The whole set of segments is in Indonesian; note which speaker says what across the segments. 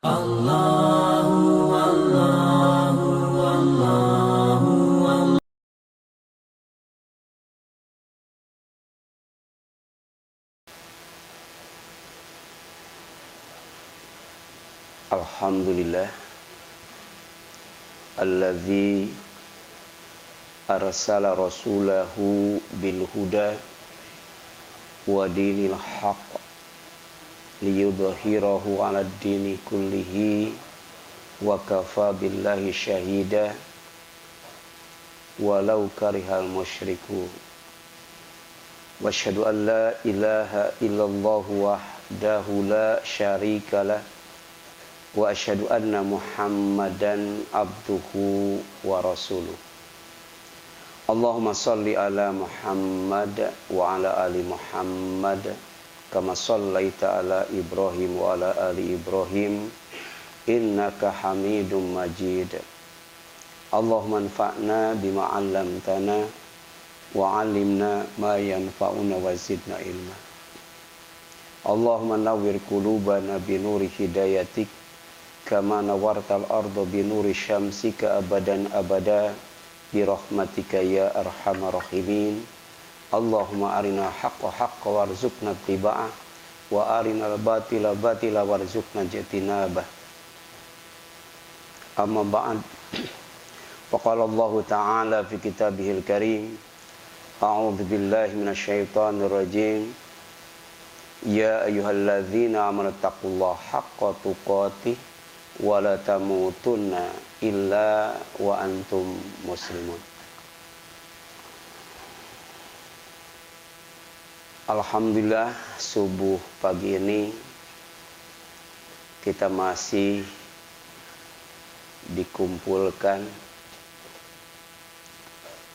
Speaker 1: Allahu Allahu Allahu Allah.
Speaker 2: Alhamdulillah Alladzi arsala rasulahu bil huda wa dinil haqq liyudhhirahu 'alad dini kullihi wa kafa billahi syahida walau karihal musyriku wa asyhadu an la ilaha illallah wahdahu la syarikalah wa asyhadu anna Muhammadan abduhu wa rasuluh. Allahumma salli ala Muhammad wa ala ali Muhammad kama sallaita ala Ibrahim wa ala ali Ibrahim innaka Hamidum Majid. Allahumma anfa'na bima 'allamtana wa 'allimna ma yanfa'una wa zidna ilma. Allahumma nawwir qulubana bi nuri hidayatik kama nawartal ardo binuri syamsika abadan abada birahmatika ya arhamar rahimin. Allahumma arina haqqa haqqa warzuqna tiba'ah wa arinal batila batila warzuqna jatinabah. Amma ba'd, faqala Allah ta'ala fi kitabihil karim, a'udzu billahi minasyaitonir rajim, ya ayyuhalladzina amanu taqullaha haqqa tuqatih wala tamutunna illa wa antum muslimun. Alhamdulillah, subuh pagi ini kita masih dikumpulkan,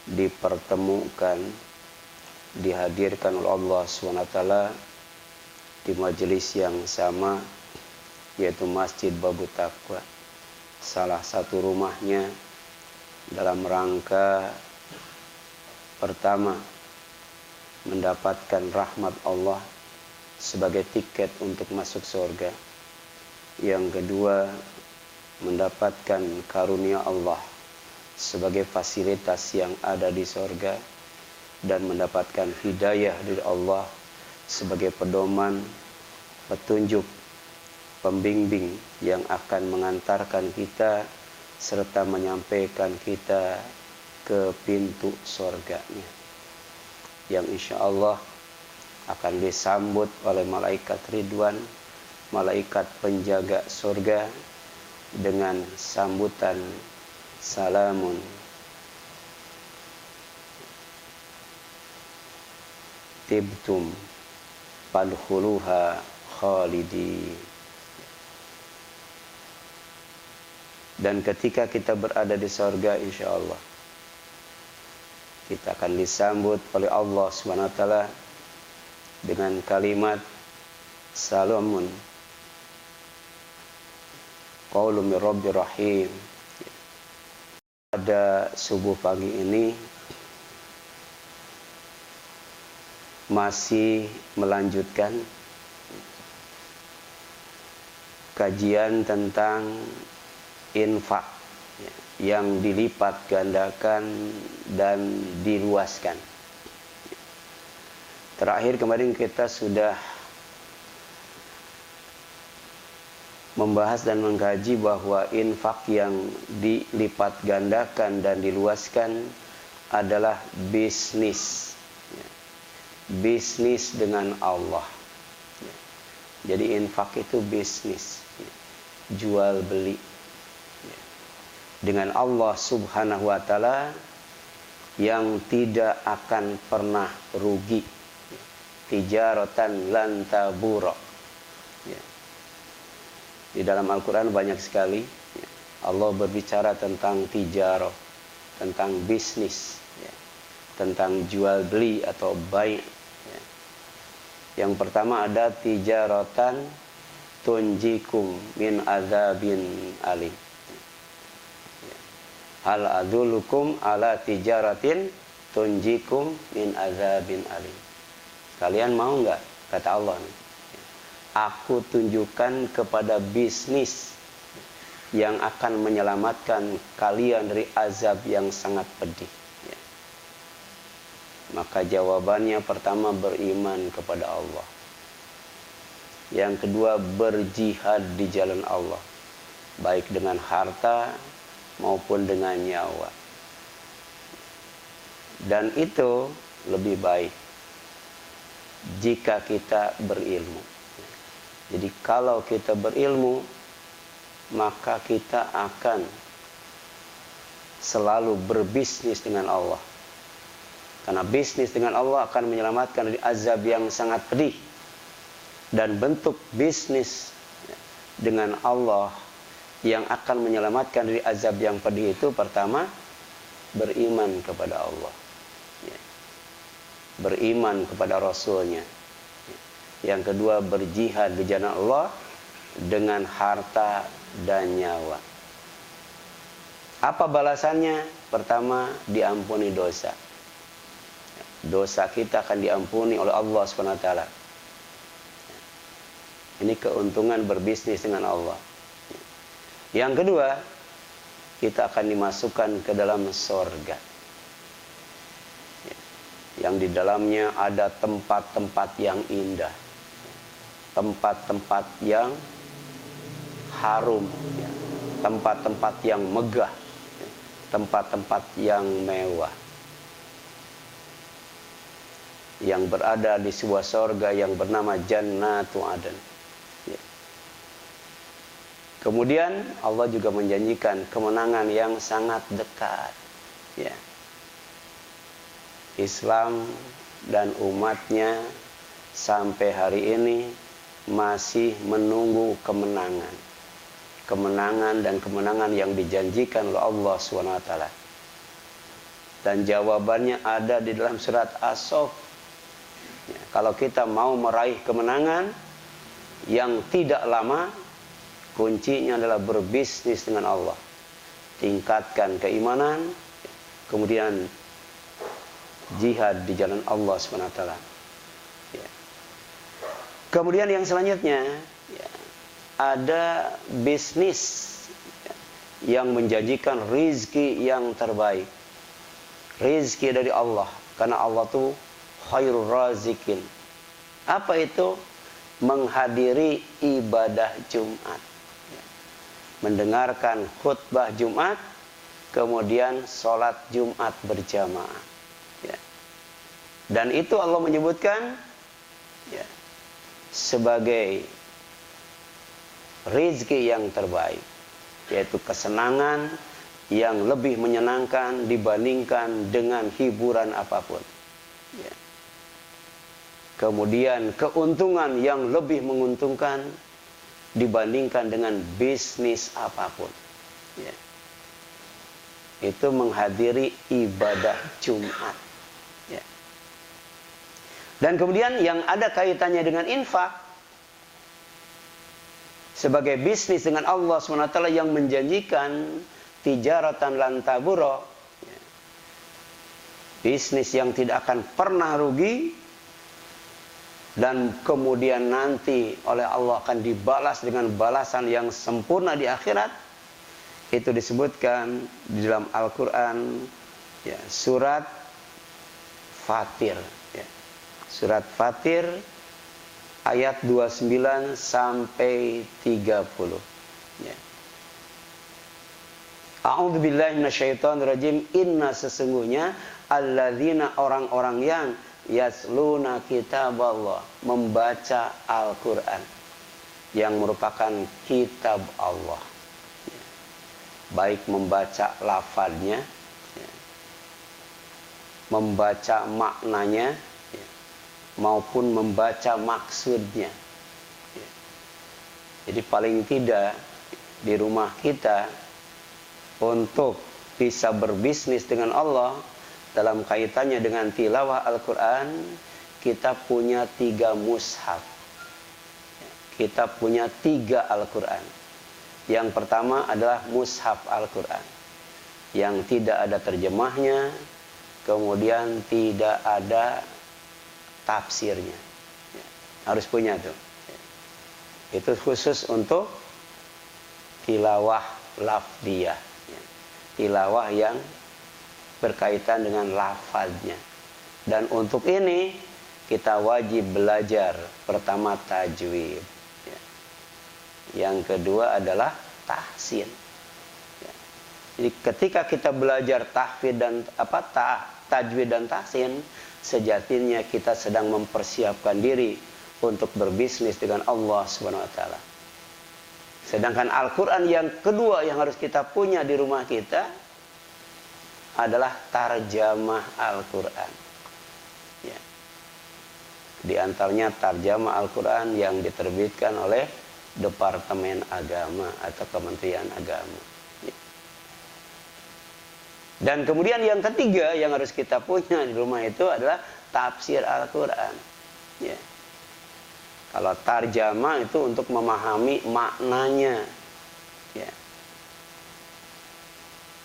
Speaker 2: dipertemukan, dihadirkan oleh Allah SWT di majelis yang sama, yaitu Masjid Babu Taqwa, salah satu rumahnya dalam rangka pertama mendapatkan rahmat Allah sebagai tiket untuk masuk surga, yang kedua mendapatkan karunia Allah sebagai fasilitas yang ada di surga, dan mendapatkan hidayah dari Allah sebagai pedoman, petunjuk, pembimbing yang akan mengantarkan kita serta menyampaikan kita ke pintu surganya, yang insya Allah akan disambut oleh malaikat Ridwan, malaikat penjaga surga, dengan sambutan salamun tibtum fadkhuluha khalidin. Dan ketika kita berada di surga, insya Allah kita akan disambut oleh Allah SWT dengan kalimat salamun qaulun mir rabbir rahim. Pada subuh pagi ini masih melanjutkan kajian tentang infak yang dilipat gandakan dan diluaskan. Terakhir kemarin kita sudah membahas dan mengkaji bahwa infak yang dilipat gandakan dan diluaskan adalah bisnis. Bisnis dengan Allah. Jadi infak itu bisnis, jual beli dengan Allah Subhanahu wa ta'ala yang tidak akan pernah rugi. Tijaratan lan tabura. Di dalam Al-Quran banyak sekali Allah berbicara tentang tijarah, tentang bisnis, tentang jual beli atau bai'. Yang pertama ada tijaratan tunjikum min azabin alim. Hal adulukum ala tijaratin tunjikum min azabin alim. Kalian mau nggak? Kata Allah nih. Aku tunjukkan kepada bisnis yang akan menyelamatkan kalian dari azab yang sangat pedih? Ya. Maka jawabannya pertama beriman kepada Allah. Yang kedua berjihad di jalan Allah, baik dengan harta maupun dengan nyawa. Dan itu lebih baik jika kita berilmu. Jadi kalau kita berilmu, maka kita akan selalu berbisnis dengan Allah. Karena bisnis dengan Allah akan menyelamatkan dari azab yang sangat pedih. Dan bentuk bisnis dengan Allah yang akan menyelamatkan dari azab yang pedih itu pertama beriman kepada Allah, beriman kepada Rasulnya. Yang kedua berjihad di jalan Allah dengan harta dan nyawa. Apa balasannya? Pertama diampuni dosa. Dosa kita akan diampuni oleh Allah SWT. Ini keuntungan berbisnis dengan Allah. Yang kedua, kita akan dimasukkan ke dalam sorga, yang di dalamnya ada tempat-tempat yang indah, tempat-tempat yang harum, tempat-tempat yang megah, tempat-tempat yang mewah, yang berada di sebuah sorga yang bernama Jannatu Aden. Kemudian Allah juga menjanjikan kemenangan yang sangat dekat. Ya. Islam dan umatnya sampai hari ini masih menunggu kemenangan. Kemenangan dan kemenangan yang dijanjikan oleh Allah SWT. Dan jawabannya ada di dalam surat As-Saff. Ya, kalau kita mau meraih kemenangan yang tidak lama, kuncinya adalah berbisnis dengan Allah. Tingkatkan keimanan, kemudian jihad di jalan Allah SWT. Ya. Kemudian yang selanjutnya, ya, ada bisnis yang menjanjikan rizki yang terbaik. Rizki dari Allah, karena Allah itu khairul razikin. Apa itu? Menghadiri ibadah Jumat, mendengarkan khutbah Jumat, kemudian sholat Jumat berjamaah. Ya. Dan itu Allah menyebutkan, ya, sebagai rizki yang terbaik, yaitu kesenangan yang lebih menyenangkan dibandingkan dengan hiburan apapun. Ya. Kemudian keuntungan yang lebih menguntungkan dibandingkan dengan bisnis apapun. Ya. Itu menghadiri ibadah Jumat. Ya. Dan kemudian yang ada kaitannya dengan infak sebagai bisnis dengan Allah SWT yang menjanjikan tijaratan lan tabura, ya. Bisnis yang tidak akan pernah rugi, dan kemudian nanti oleh Allah akan dibalas dengan balasan yang sempurna di akhirat. Itu disebutkan di dalam Al-Quran, ya, surat Fatir, ya. Surat Fatir ayat 29 sampai 30, ya. A'udzubillahi minasyaitonirrajim. Inna, sesungguhnya, alladzina, orang-orang yang yasluna kitab Allah, membaca Al-Quran yang merupakan kitab Allah, ya. Baik membaca lafadznya, ya, membaca maknanya, ya, maupun membaca maksudnya, ya. Jadi paling tidak di rumah kita untuk bisa berbisnis dengan Allah dalam kaitannya dengan tilawah Al-Quran, kita punya 3 mushaf. Kita punya 3 Al-Quran. Yang pertama adalah mushaf Al-Quran, yang tidak ada terjemahnya, kemudian tidak ada tafsirnya. Harus punya tuh. Itu khusus untuk tilawah lafdiyah, ya. Tilawah yang berkaitan dengan lafadznya. Dan untuk ini kita wajib belajar pertama tajwid, ya. Yang kedua adalah tahsin, ya. Jadi ketika kita belajar tahfidz dan tajwid dan tahsin, sejatinya kita sedang mempersiapkan diri untuk berbisnis dengan Allah Subhanahu wa taala. Sedangkan Al-Qur'an yang kedua yang harus kita punya di rumah kita adalah tarjamah Al-Qur'an. Ya. Di antaranya tarjamah Al-Qur'an yang diterbitkan oleh Departemen Agama atau Kementerian Agama. Ya. Dan kemudian yang ketiga yang harus kita punya di rumah itu adalah tafsir Al-Qur'an. Ya. Kalau tarjamah itu untuk memahami maknanya, ya.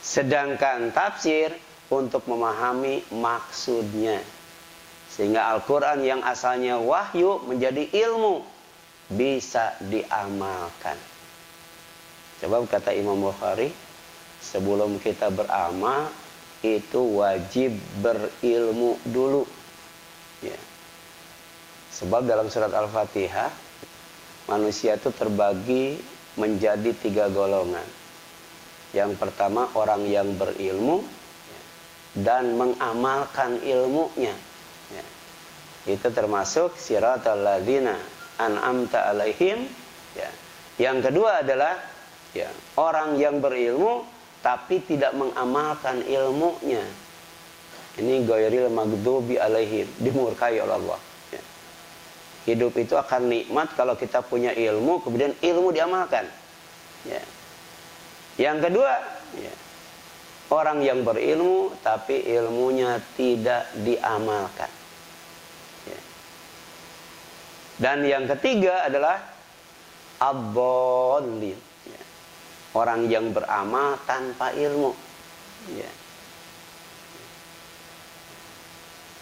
Speaker 2: Sedangkan tafsir untuk memahami maksudnya. Sehingga Al-Quran yang asalnya wahyu menjadi ilmu, bisa diamalkan. Sebab kata Imam Bukhari, sebelum kita beramal itu wajib berilmu dulu, ya. Sebab dalam surat Al-Fatihah manusia itu terbagi menjadi 3 golongan. Yang pertama orang yang berilmu dan mengamalkan ilmunya, ya. Itu termasuk siratal ladzina an'amta alaihim, ya. Yang kedua adalah, ya, orang yang berilmu tapi tidak mengamalkan ilmunya. Ini ghairil maghdubi alaihim, dimurkai oleh Allah. Hidup itu akan nikmat kalau kita punya ilmu, kemudian ilmu diamalkan, ya. Yang kedua, ya, orang yang berilmu tapi ilmunya tidak diamalkan, ya. Dan yang ketiga adalah ad-dallin, ya. Orang yang beramal tanpa ilmu, ya.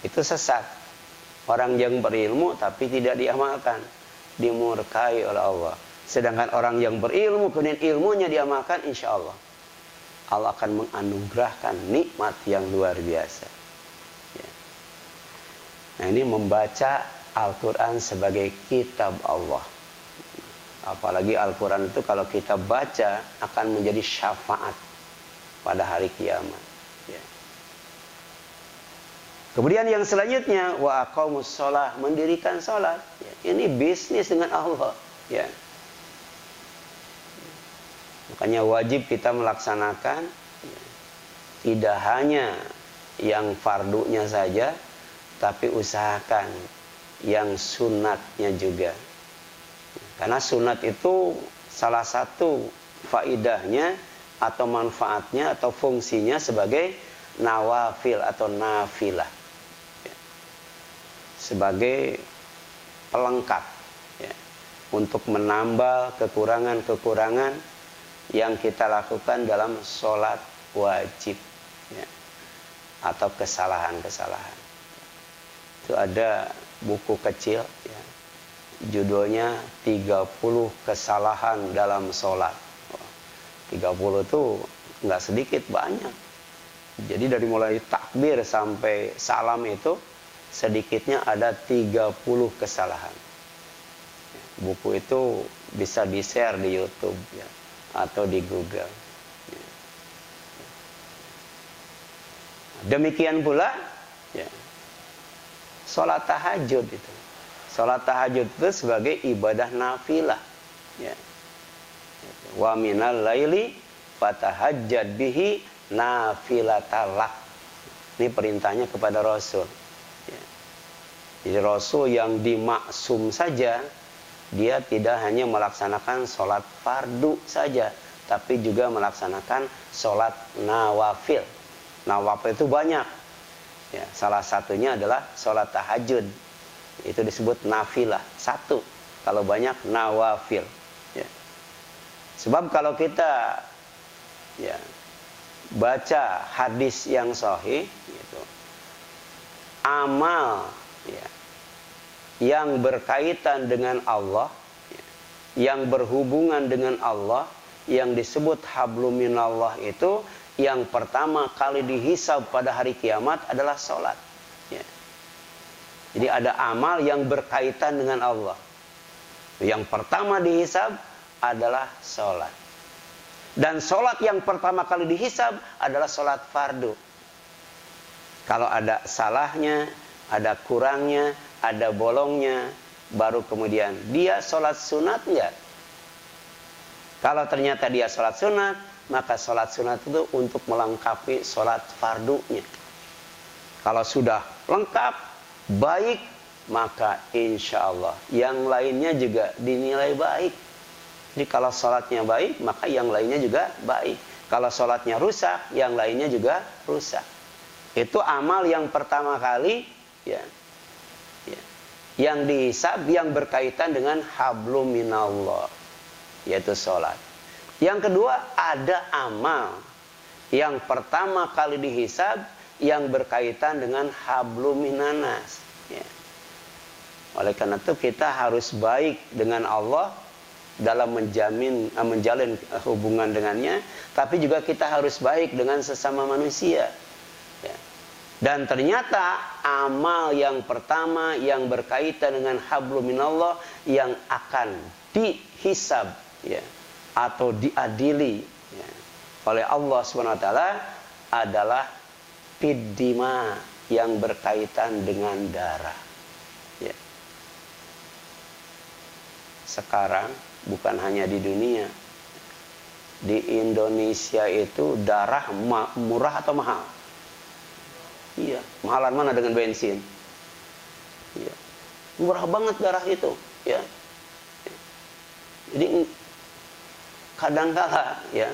Speaker 2: Itu sesat. Orang yang berilmu tapi tidak diamalkan, dimurkai oleh Allah. Sedangkan orang yang berilmu kemudian ilmunya diamalkan, insya Allah Allah akan menganugerahkan nikmat yang luar biasa, ya. Nah, ini membaca Al-Quran sebagai kitab Allah. Apalagi Al-Quran itu kalau kita baca akan menjadi syafaat pada hari kiamat, ya. Kemudian yang selanjutnya wa aqamus shalah, mendirikan salat, ya. Ini bisnis dengan Allah, ya. Makanya wajib kita melaksanakan, ya, tidak hanya yang fardunya saja, tapi usahakan yang sunatnya juga. Karena sunat itu salah satu faidahnya atau manfaatnya atau fungsinya sebagai nawafil atau nafilah, sebagai pelengkap, ya, untuk menambal kekurangan-kekurangan yang kita lakukan dalam sholat wajib, ya, atau kesalahan-kesalahan. Itu ada buku kecil, ya, judulnya 30 kesalahan dalam sholat. 30 itu nggak sedikit, banyak. Jadi dari mulai takbir sampai salam itu sedikitnya ada 30 kesalahan. Buku itu bisa di-share di YouTube, ya, atau di Google. Demikian pula, ya, sholat tahajud itu. Sholat tahajud itu sebagai ibadah nafilah, ya. Wa minal laili fatahajjad bihi nafilatalak. Ini perintahnya kepada Rasul, ya. Jadi Rasul yang dimaksum saja, dia tidak hanya melaksanakan sholat fardu saja, tapi juga melaksanakan sholat nawafil. Nawafil itu banyak, ya, salah satunya adalah sholat tahajud. Itu disebut nafilah, satu. Kalau banyak nawafil, ya. Sebab kalau kita, ya, baca hadis yang sahih, gitu, amal, ya, yang berkaitan dengan Allah, ya, yang berhubungan dengan Allah, yang disebut hablum minallah itu yang pertama kali dihisab pada hari kiamat adalah sholat. Ya. Jadi ada amal yang berkaitan dengan Allah. Yang pertama dihisab adalah sholat. Dan sholat yang pertama kali dihisab adalah sholat fardu. Kalau ada salahnya, ada kurangnya, ada bolongnya, baru kemudian dia sholat sunat enggak? Kalau ternyata dia sholat sunat, maka sholat sunat itu untuk melengkapi sholat fardunya. Kalau sudah lengkap, baik, maka insya Allah yang lainnya juga dinilai baik. Jadi kalau sholatnya baik, maka yang lainnya juga baik. Kalau sholatnya rusak, yang lainnya juga rusak. Itu amal yang pertama kali ya, yang dihisab, yang berkaitan dengan hablum minallah, yaitu sholat. Yang kedua, ada amal yang pertama kali dihisab yang berkaitan dengan hablum minanas. Ya. Oleh karena itu kita harus baik dengan Allah dalam menjalin hubungan dengannya, tapi juga kita harus baik dengan sesama manusia. Ya. Dan ternyata amal yang pertama yang berkaitan dengan hablum minallah yang akan dihisab ya, atau diadili ya, oleh Allah SWT adalah fiddima yang berkaitan dengan darah. Ya. Sekarang bukan hanya di dunia, di Indonesia itu darah murah atau mahal? Iya, mahalan mana dengan bensin? Iya, murah banget darah itu. Ya. Jadi kadangkala ya,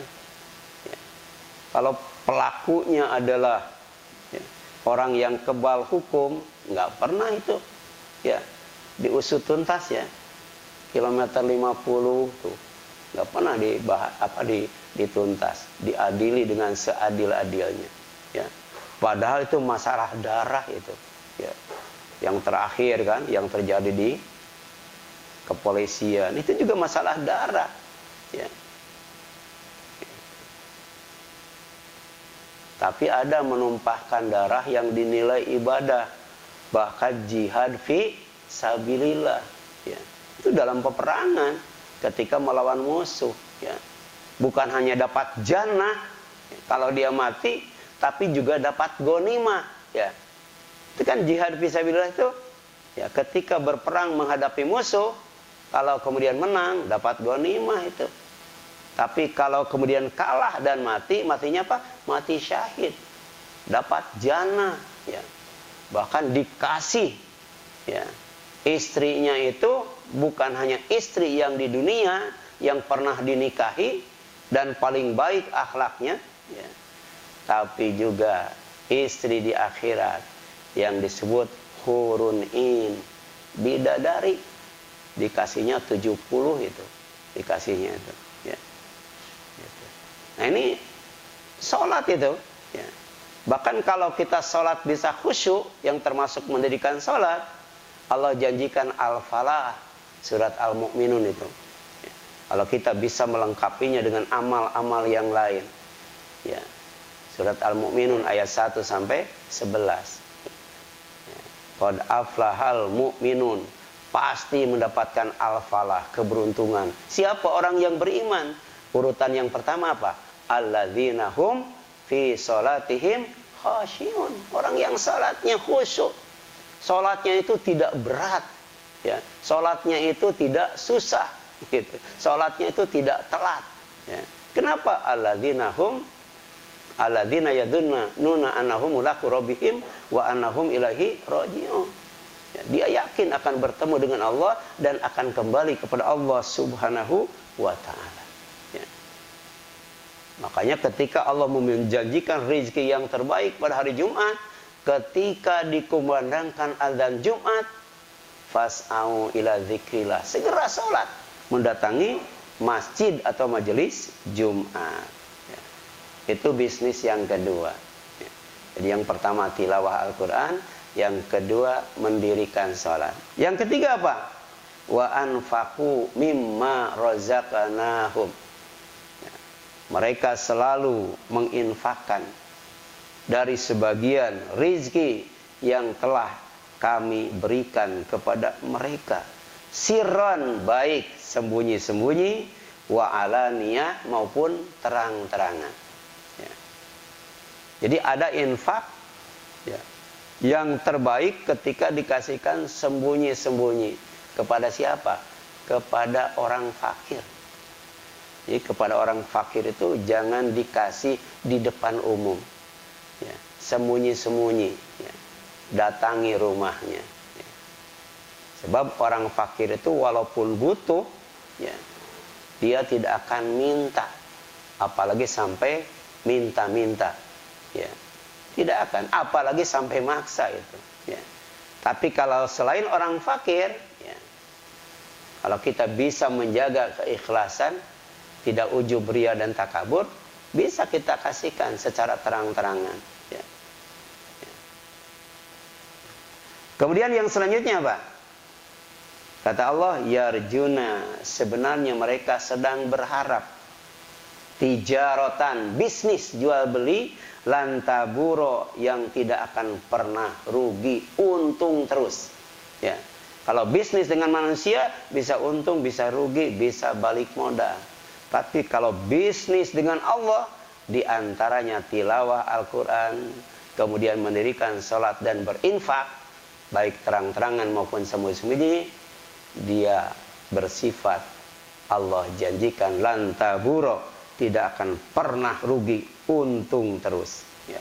Speaker 2: kalau pelakunya adalah ya, orang yang kebal hukum, nggak pernah itu ya diusut tuntas ya. Kilometer 50 tuh nggak pernah dituntas, diadili dengan seadil-adilnya ya. Padahal itu masalah darah itu ya. Yang terakhir kan yang terjadi di kepolisian itu juga masalah darah ya. Tapi ada menumpahkan darah yang dinilai ibadah, bahkan jihad fi sabilillah ya. Itu dalam peperangan ketika melawan musuh ya. Bukan hanya dapat jannah kalau dia mati, tapi juga dapat ghanimah ya. Itu kan jihad fi sabilillah itu ya, ketika berperang menghadapi musuh, kalau kemudian menang dapat ghanimah itu. Tapi kalau kemudian kalah dan mati, matinya apa? Mati syahid. Dapat jannah ya. Bahkan dikasih ya. Istrinya itu bukan hanya istri yang di dunia yang pernah dinikahi dan paling baik akhlaknya ya, tapi juga istri di akhirat yang disebut hurun in, bidadari, dikasihnya 70 itu, dikasihnya itu ya. Nah ini sholat itu ya. Bahkan kalau kita sholat bisa khusyuk, yang termasuk mendirikan sholat, Allah janjikan al-falah, surat al-mu'minun itu ya. Kalau kita bisa melengkapinya dengan amal-amal yang lain ya. Surat al-mu'minun ayat 1 sampai 11 ya. Qad aflahal mu'minun, pasti mendapatkan al-falah, keberuntungan. Siapa orang yang beriman? Urutan yang pertama apa? Alladzina hum fi sholatihim khashi'un, orang yang salatnya khusyuk. Salatnya itu tidak berat ya. Salatnya itu tidak susah gitu. Salatnya itu tidak telat ya. Kenapa? Alladzina yadunna annahum mulaqu rabbihim wa annahum ilaihi raji'un ya, dia yakin akan bertemu dengan Allah dan akan kembali kepada Allah Subhanahu wa ta'ala ya. Makanya ketika Allah menjanjikan rezeki yang terbaik pada hari Jumat, ketika dikumandangkan azan Jumat, fas'au ila dzikrillah, segera sholat, mendatangi masjid atau majelis Jumat ya. Itu bisnis yang kedua ya. Jadi yang pertama tilawah Al-Quran, yang kedua mendirikan sholat, yang ketiga apa? Wa anfaqu mimma razaqnahum mereka selalu menginfakkan dari sebagian rizki yang telah kami berikan kepada mereka, sirran, baik sembunyi-sembunyi, wa alaniyah, maupun terang-terangan. Ya. Jadi ada infak, ya, yang terbaik ketika dikasihkan sembunyi-sembunyi. Kepada siapa? Kepada orang fakir. Jadi kepada orang fakir itu jangan dikasih di depan umum, ya, sembunyi-sembunyi, ya, datangi rumahnya, ya. Sebab orang fakir itu walaupun butuh, ya, dia tidak akan minta, apalagi sampai minta-minta, ya, tidak akan, apalagi sampai maksa itu, ya. Tapi kalau selain orang fakir, ya, kalau kita bisa menjaga keikhlasan, tidak ujub, ria, dan takabur, bisa kita kasihkan secara terang-terangan. Ya. Ya. Kemudian yang selanjutnya apa? Kata Allah, yarjuna, sebenarnya mereka sedang berharap, tijaratan, bisnis jual beli, lantaburo, yang tidak akan pernah rugi, untung terus. Ya. Kalau bisnis dengan manusia bisa untung, bisa rugi, bisa balik modal. Tapi kalau bisnis dengan Allah, diantaranya tilawah Al-Quran, kemudian mendirikan sholat dan berinfak, baik terang-terangan maupun sembunyi-sembunyi, dia bersifat Allah janjikan lantaburo, tidak akan pernah rugi, untung terus. Ya.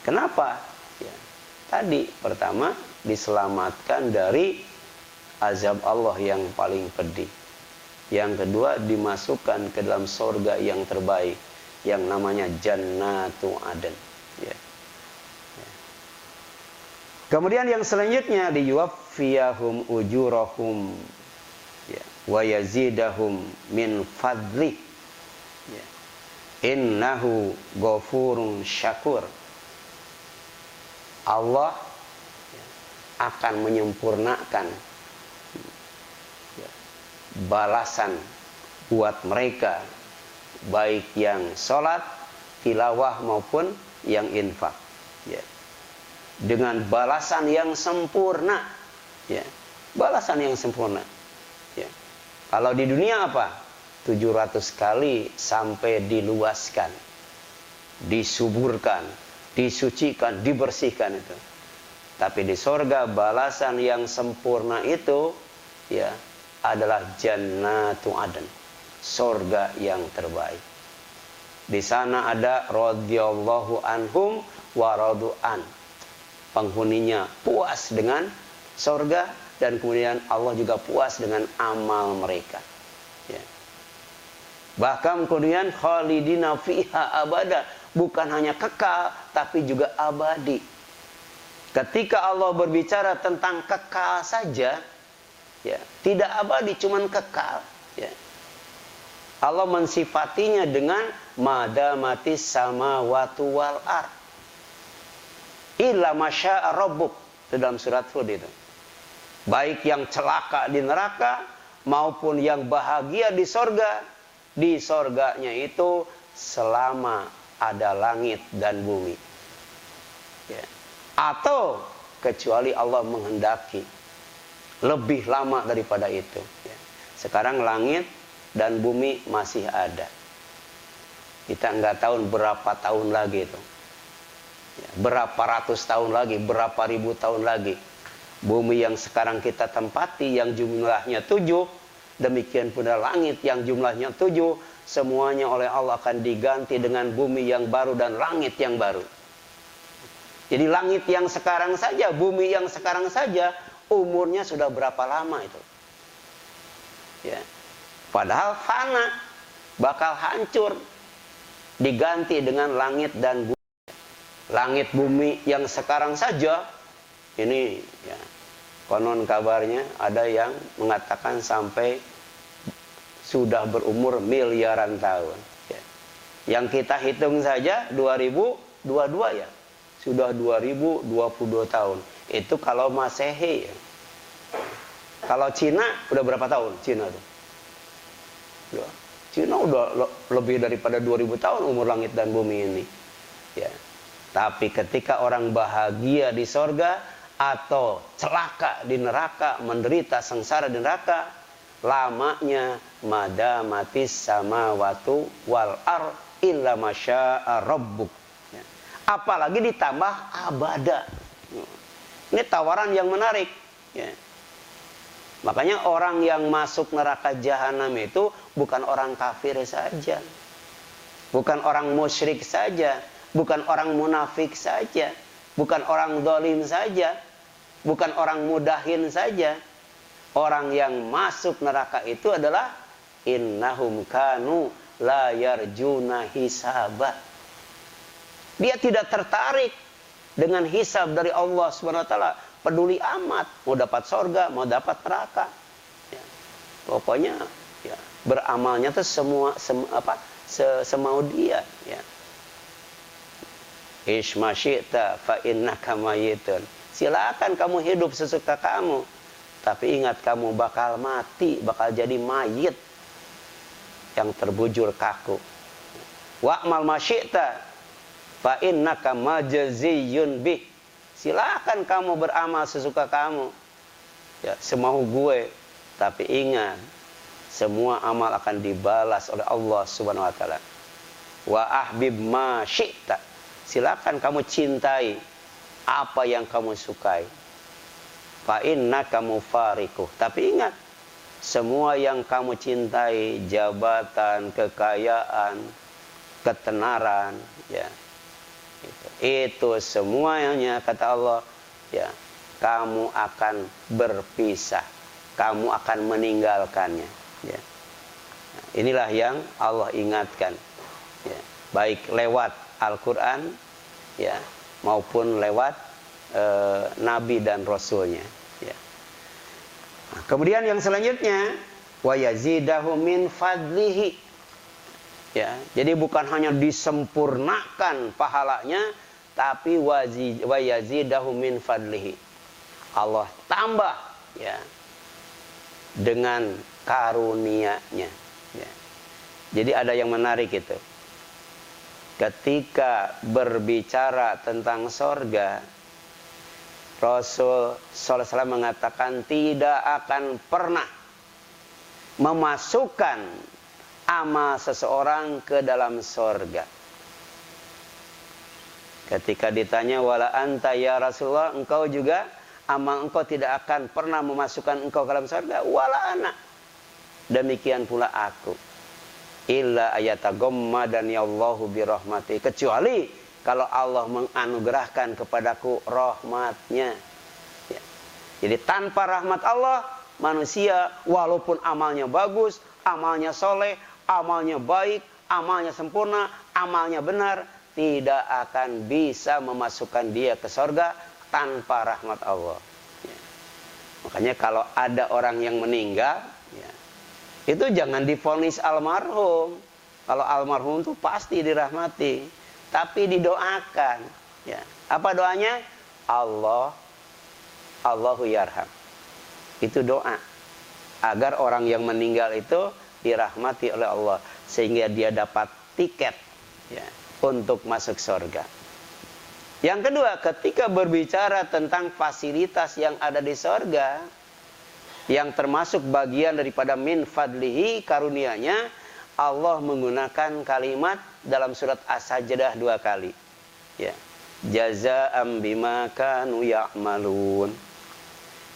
Speaker 2: Kenapa? Ya. Tadi pertama diselamatkan dari azab Allah yang paling pedih. Yang kedua, dimasukkan ke dalam surga yang terbaik, yang namanya Jannatu Aden. Ya. Ya. Kemudian yang selanjutnya, diyuwaffiyahum ujurahum, ya, wa yazidahum min fadli. Ya. Innahu ghafurun syakur. Allah, ya, akan menyempurnakan, ya, balasan buat mereka, baik yang sholat, tilawah maupun yang infak, ya, dengan balasan yang sempurna, ya, balasan yang sempurna, ya. Kalau di dunia apa? 700 kali sampai diluaskan, disuburkan, disucikan, dibersihkan itu. Tapi di sorga balasan yang sempurna itu, ya, adalah Jannatu Aden, sorga yang terbaik. Di sana ada radhiyallahu anhum wa radu'an, penghuninya puas dengan sorga, dan kemudian Allah juga puas dengan amal mereka. Ya. Bahkan kemudian khalidina fiha abada, bukan hanya kekal tapi juga abadi. Ketika Allah berbicara tentang kekal saja, ya, tidak abadi, cuman kekal, ya. Allah mensifatinya dengan madamatis samawati wal ard illa masya'a rabbuk, itu dalam surat Hud itu. Baik yang celaka di neraka maupun yang bahagia di sorga, di sorganya itu selama ada langit dan bumi, ya. Atau kecuali Allah menghendaki lebih lama daripada itu, ya. Sekarang langit dan bumi masih ada, kita nggak tahu berapa tahun lagi itu, ya, berapa ratus tahun lagi, berapa ribu tahun lagi. Bumi yang sekarang kita tempati yang jumlahnya 7, demikian pula langit yang jumlahnya 7, semuanya oleh Allah akan diganti dengan bumi yang baru dan langit yang baru. Jadi langit yang sekarang saja, bumi yang sekarang saja, umurnya sudah berapa lama itu, ya. Padahal fana, bakal hancur, diganti dengan langit dan bumi. Langit bumi yang sekarang saja, ini, ya, konon kabarnya ada yang mengatakan sampai sudah berumur miliaran tahun, ya. Yang kita hitung saja 2022, ya, sudah 2022 tahun. Itu kalau Masehi, ya. Kalau Cina udah berapa tahun Cina tuh? Cina udah lebih daripada 2000 tahun umur langit dan bumi ini. Ya. Tapi ketika orang bahagia di sorga atau celaka di neraka, menderita sengsara di neraka, lamanya madamatis samawatu wal ar illa masya'a rabbuk. Ya. Apalagi ditambah abada. Ini tawaran yang menarik. Ya. Makanya orang yang masuk neraka jahanam itu bukan orang kafir saja, bukan orang musyrik saja, bukan orang munafik saja, bukan orang zalim saja, bukan orang mudahin saja. Orang yang masuk neraka itu adalah innahum kanu la yarjuna hisaba. Dia tidak tertarik dengan hisab dari Allah Subhanahu wa taala. Peduli amat mau dapat sorga, mau dapat neraka. Ya. Pokoknya ya, beramalnya tuh semau dia. Ya. Ishma syi'ta fa innaka mayitun. Silakan kamu hidup sesuka kamu, tapi ingat kamu bakal mati, bakal jadi mayit yang terbujur kaku. Wa'mal ma syi'ta fa innaka majziyun bih. Silakan kamu beramal sesuka kamu, ya, semau gue, tapi ingat semua amal akan dibalas oleh Allah Subhanahu wa taala. Wa ahbib ma syi'ta. Silakan kamu cintai apa yang kamu sukai. Fa innaka mufariquh. Tapi ingat, semua yang kamu cintai, jabatan, kekayaan, ketenaran, ya, itu semuanya kata Allah, ya, kamu akan berpisah, kamu akan meninggalkannya. Ya. Nah, inilah yang Allah ingatkan, ya, baik lewat Al-Quran, ya, maupun lewat Nabi dan Rasulnya. Ya. Nah, kemudian yang selanjutnya, wa yazidahu min fadlihi. Ya, jadi bukan hanya disempurnakan pahalanya, tapi wa yazidahu min fadlihi. Allah tambah, ya, dengan karunia-Nya. Ya. Jadi ada yang menarik itu. Ketika berbicara tentang sorga, Rasul SAW mengatakan tidak akan pernah memasukkan amal seseorang ke dalam sorga. Ketika ditanya, wala anta ya Rasulullah, engkau juga, amal engkau tidak akan pernah memasukkan engkau ke dalam sorga. Wala ana, demikian pula aku. Illa ayataghammadani Allahu birahmati, kecuali kalau Allah menganugerahkan kepadaku rahmatnya. Ya. Jadi tanpa rahmat Allah, manusia walaupun amalnya bagus, amalnya soleh, amalnya baik, amalnya sempurna, amalnya benar, tidak akan bisa memasukkan dia ke sorga tanpa rahmat Allah. Ya. Makanya kalau ada orang yang meninggal, ya, itu jangan divonis almarhum. Kalau almarhum itu pasti dirahmati, tapi didoakan. Ya. Apa doanya? Allahu yarham. Itu doa agar orang yang meninggal itu dirahmati oleh Allah, sehingga dia dapat tiket, ya, untuk masuk surga. Yang kedua, ketika berbicara tentang fasilitas yang ada di surga, yang termasuk bagian daripada min fadlihi, karunia-Nya, Allah menggunakan kalimat dalam surat As-Sajdah 2 kali. Ya. Jazaa'an bima kanu ya'malun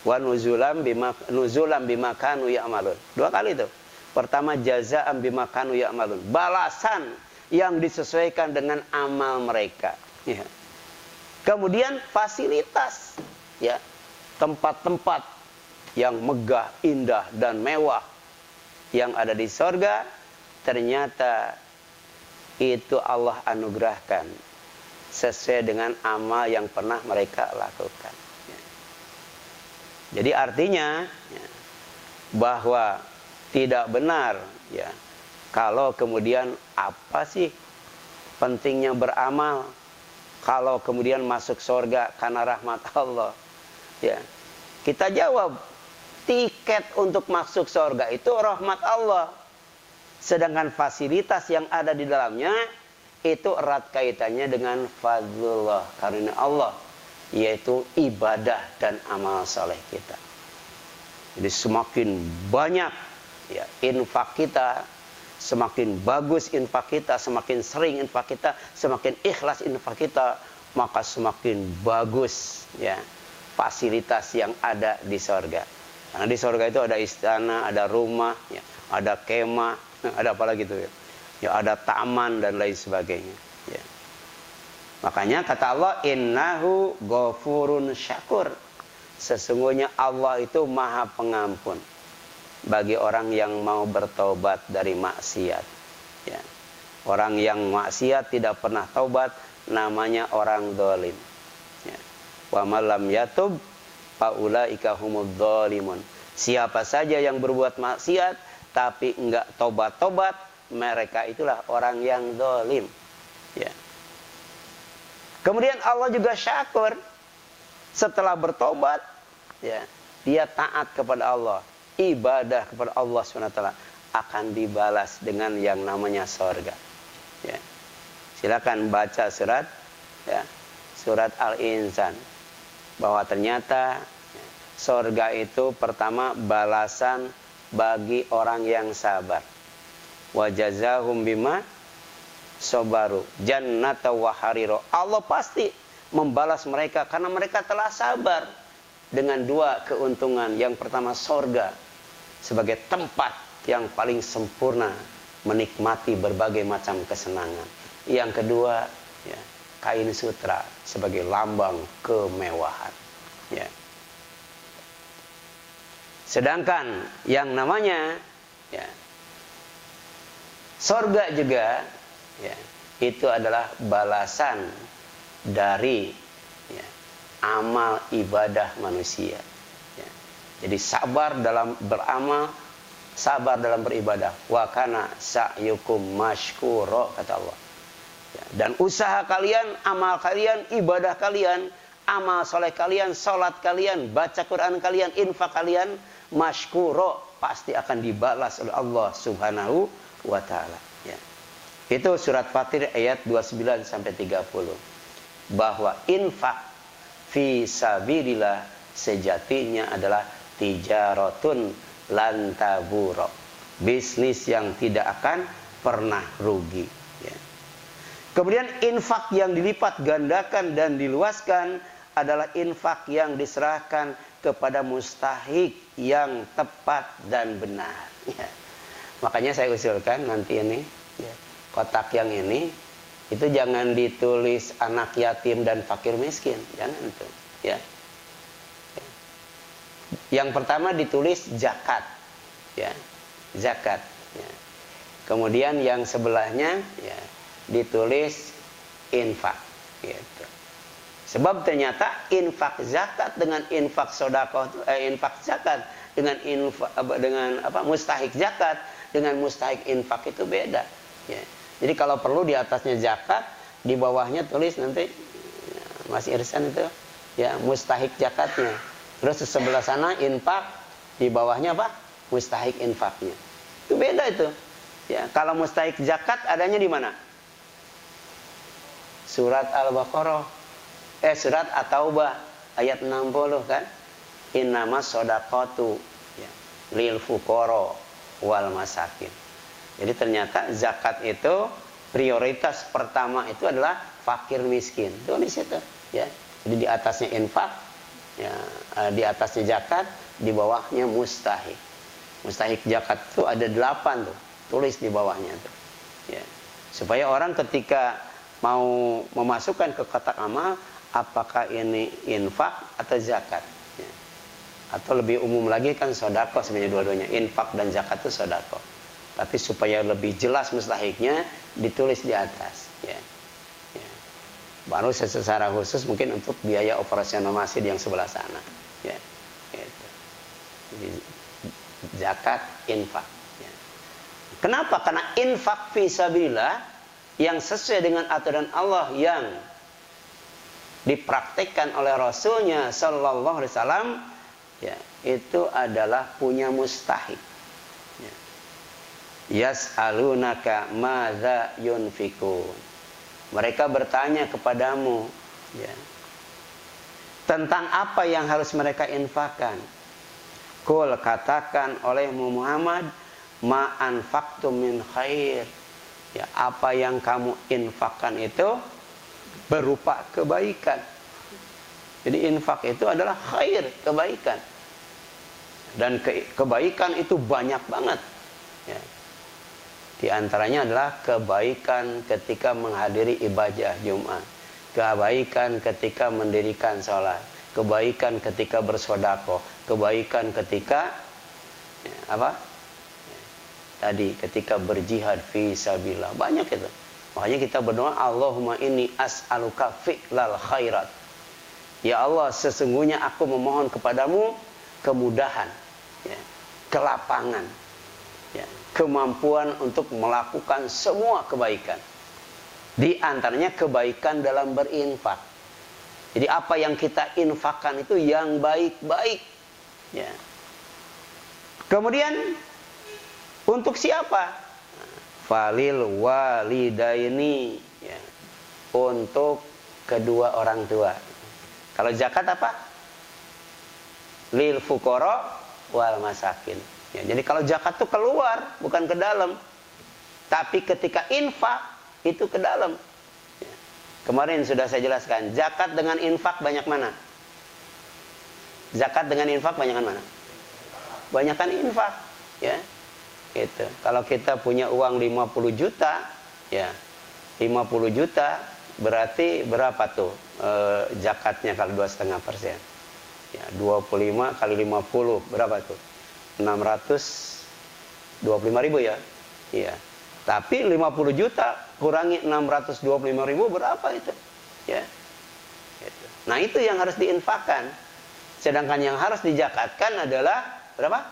Speaker 2: wa nuzulam bima kanu ya'malun. 2 kali itu. Pertama, jazaa'an bima kanu ya'malun, balasan yang disesuaikan dengan amal mereka. Ya. Kemudian fasilitas, ya, tempat-tempat yang megah, indah dan mewah yang ada di sorga, ternyata itu Allah anugerahkan sesuai dengan amal yang pernah mereka lakukan. Ya. Jadi artinya, ya, bahwa tidak benar, ya, kalau kemudian apa sih pentingnya beramal kalau kemudian masuk surga karena rahmat Allah. Ya, kita jawab, tiket untuk masuk surga itu rahmat Allah. Sedangkan fasilitas yang ada di dalamnya itu erat kaitannya dengan fadlullah, karunia Allah, yaitu ibadah dan amal saleh kita. Jadi semakin banyak ya infak kita, semakin bagus infak kita, semakin sering infak kita, semakin ikhlas infak kita, maka semakin bagus ya fasilitas yang ada di sorga. Karena di sorga itu ada istana, ada rumah, ya, ada kemah, ada apa lagi tuh ya? Ya ada taman dan lain sebagainya. Ya. Makanya kata Allah, innahu ghafurun syakur. Sesungguhnya Allah itu maha pengampun bagi orang yang mau bertobat dari maksiat. Ya. Orang yang maksiat tidak pernah taubat namanya orang zalim. Ya. Wa malam yatub faulaika humudz zalimun. Siapa saja yang berbuat maksiat tapi enggak tobat-tobat, mereka itulah orang yang zalim. Ya. Kemudian Allah juga syakur. Setelah bertobat, ya, dia taat kepada Allah, ibadah kepada Allah SWT, akan dibalas dengan yang namanya surga. Ya. Silakan baca surat, ya, surat Al-Insan, bahwa ternyata ya, surga itu pertama balasan bagi orang yang sabar. Wa jazahum bima sabaru jannata wa harira. Allah pasti membalas mereka karena mereka telah sabar dengan dua keuntungan. Yang pertama surga sebagai tempat yang paling sempurna menikmati berbagai macam kesenangan. Yang kedua ya, kain sutra sebagai lambang kemewahan. Ya. Sedangkan yang namanya ya, surga juga ya, itu adalah balasan dari ya, amal ibadah manusia. Ya. Jadi sabar dalam beramal, sabar dalam beribadah. Wa kana sa'yukum mashkura, kata Allah. Ya. Dan usaha kalian, amal kalian, ibadah kalian, amal soleh kalian, salat kalian, baca Quran kalian, infak kalian, mashkura, pasti akan dibalas oleh Allah Subhanahu wa ta'ala. Ya. Itu surat Fatir ayat 29 sampai 30. Bahwa infak fi sabilillah sejatinya adalah tijaratun lan tabura, bisnis yang tidak akan pernah rugi. Ya. Kemudian infak yang dilipat gandakan dan diluaskan adalah infak yang diserahkan kepada mustahik yang tepat dan benar. Ya. Makanya saya usulkan nanti ini ya, kotak yang ini itu jangan ditulis anak yatim dan fakir miskin, jangan itu, ya. Yang pertama ditulis zakat, ya, zakat. Ya. Kemudian yang sebelahnya, ya, ditulis infak, gitu. Sebab ternyata infak zakat dengan infak sedekah, infak zakat dengan mustahik zakat dengan mustahik infak itu beda, ya. Jadi kalau perlu di atasnya zakat, di bawahnya tulis nanti ya, Mas Irsan itu ya mustahik zakatnya. Terus di sebelah sana infak, di bawahnya apa? Mustahik infaknya. Itu beda itu. Ya, kalau mustahik zakat adanya di mana? Surat Al-Baqarah. Surat At-Taubah ayat 60 kan? Innamas shadaqatu ya, lil fuqara wal masakin. Jadi ternyata zakat itu prioritas pertama itu adalah fakir miskin. Itu di situ, ya. Jadi di atasnya infak, ya, di atasnya zakat, di bawahnya mustahik. Mustahik zakat itu ada 8 tuh, tulis di bawahnya tuh. Ya. Supaya orang ketika mau memasukkan ke kotak amal, apakah ini infak atau zakat? Ya. Atau lebih umum lagi kan sedekah sebenarnya dua-duanya, infak dan zakat itu sedekah. Tapi supaya lebih jelas mustahiknya ditulis di atas, ya. Ya. Baru secara khusus mungkin untuk biaya operasional masjid yang sebelah sana, ya. Gitu. Jadi zakat, infak. Ya. Kenapa? Karena infak fisabilillah yang sesuai dengan aturan Allah yang dipraktikkan oleh Rasulnya Sallallahu Alaihi Wasallam, ya, itu adalah punya mustahik. Yas'alunaka madza yunfikun. Mereka bertanya kepadamu, ya, tentang apa yang harus mereka infakkan. Qul, katakan olehmu Muhammad, ma anfaqtum min khair. Ya, apa yang kamu infakkan itu berupa kebaikan. Jadi infak itu adalah khair, kebaikan. Dan kebaikan itu banyak banget. Ya. Di antaranya adalah kebaikan ketika menghadiri ibadah Jumat, kebaikan ketika mendirikan sholat, kebaikan ketika bersedekah, kebaikan ketika tadi ketika berjihad fi sabilillah. Banyak itu. Makanya kita berdoa, Allahumma inni as'aluka fi'lal khairat. Ya Allah, sesungguhnya aku memohon kepadamu kemudahan, ya, kelapangan, ya, kemampuan untuk melakukan semua kebaikan. Di antaranya kebaikan dalam berinfak. Jadi apa yang kita infakkan itu yang baik-baik. Ya. Kemudian untuk siapa? Falil walidaini, ya, untuk kedua orang tua. Kalau zakat apa? Lil fuqara wal masakin. Ya, jadi kalau zakat itu keluar, bukan ke dalam. Tapi ketika infak itu ke dalam. Ya. Kemarin sudah saya jelaskan, zakat dengan infak banyak mana? Zakat dengan infak banyakan mana? Banyakan infak, ya. Gitu. Kalau kita punya uang 50 juta, ya. 50 juta berarti berapa tuh zakatnya kalau 2,5%? Ya, 25 kali 50 berapa tuh? 625.000 ya. Iya. Tapi 50 juta kurangi 625.000 berapa itu? Ya. Gitu. Nah, itu yang harus diinfakkan. Sedangkan yang harus dizakatkan adalah berapa?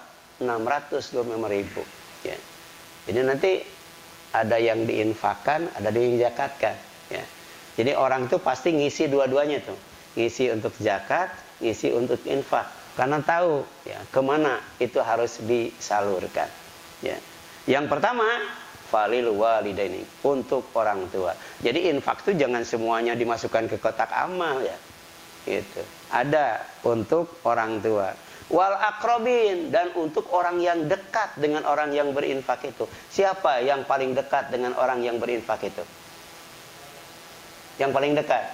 Speaker 2: 625.000. Ya. Jadi nanti ada yang diinfakkan, ada yang dizakatkan. Ya. Jadi orang itu pasti ngisi dua-duanya tuh. Ngisi untuk zakat, ngisi untuk infak. Karena tahu ya kemana itu harus disalurkan. Ya. Yang pertama, falil walidaini, untuk orang tua. Jadi infak itu jangan semuanya dimasukkan ke kotak amal ya. Gitu. Ada untuk orang tua. Wal akrobin, dan untuk orang yang dekat dengan orang yang berinfak itu. Siapa yang paling dekat dengan orang yang berinfak itu? Yang paling dekat?